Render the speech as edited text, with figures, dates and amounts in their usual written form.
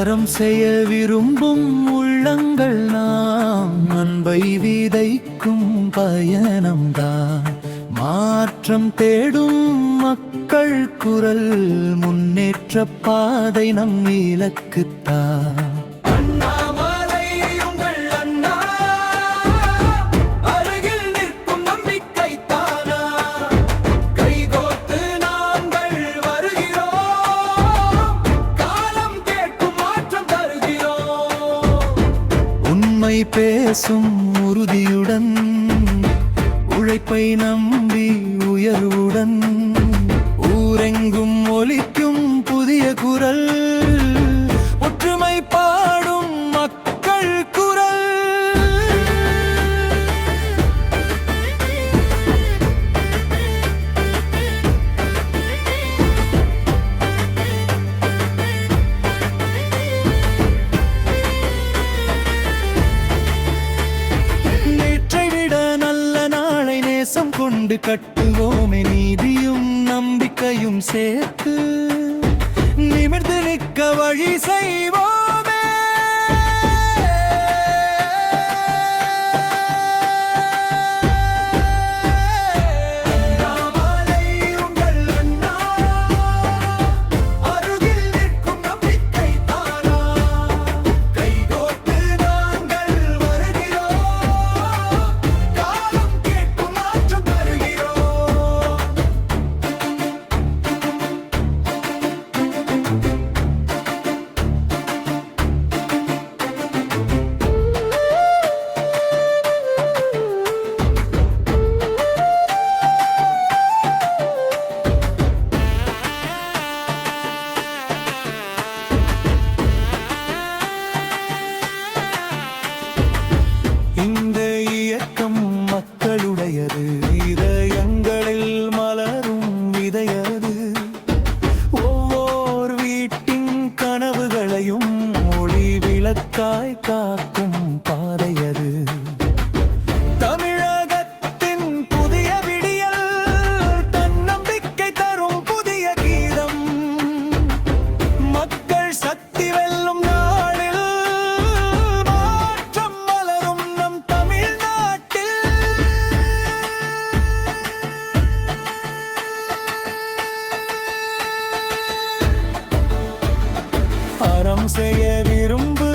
அறம் செய்ய விரும்பும் உள்ளங்கள் நாம் அன்பை விதைக்கும் பயணம்தான். மாற்றம் தேடும் மக்கள் குரல் முன்னேற்ற பாதை நம் இலக்குத்தான். உண்மை பேசும் உறுதியுடன், உழைப்பை நம்பி உயர்வுடன், ஊரெங்கும் ஒலிக்கும் புதிய குரல், ஒற்றுமை பாடும் மக்கள் குரல். நேசம் கொண்டு கட்டுவோமே நீதியும் நம்பிக்கையும் சேர்த்து, நிமிர்ந்து நிற்க வழி செய்வோமே. இந்த இயக்கம் மக்களுடையது, இதயங்களில் மலரும் விதையது. ஒவ்வொரு வீட்டின் கனவுகளையும் ஒளி விளக்காய் காக்கும் பாதையது. தமிழகத்தின் புதிய விடியல், தன்னம்பிக்கை தரும் புதிய கீதம். மக்கள் சக்தி வெல்லும் நாளில் மாற்றம் மலரும் நம் தமிழ்நாட்டில். அறம் செய்ய விரும்பு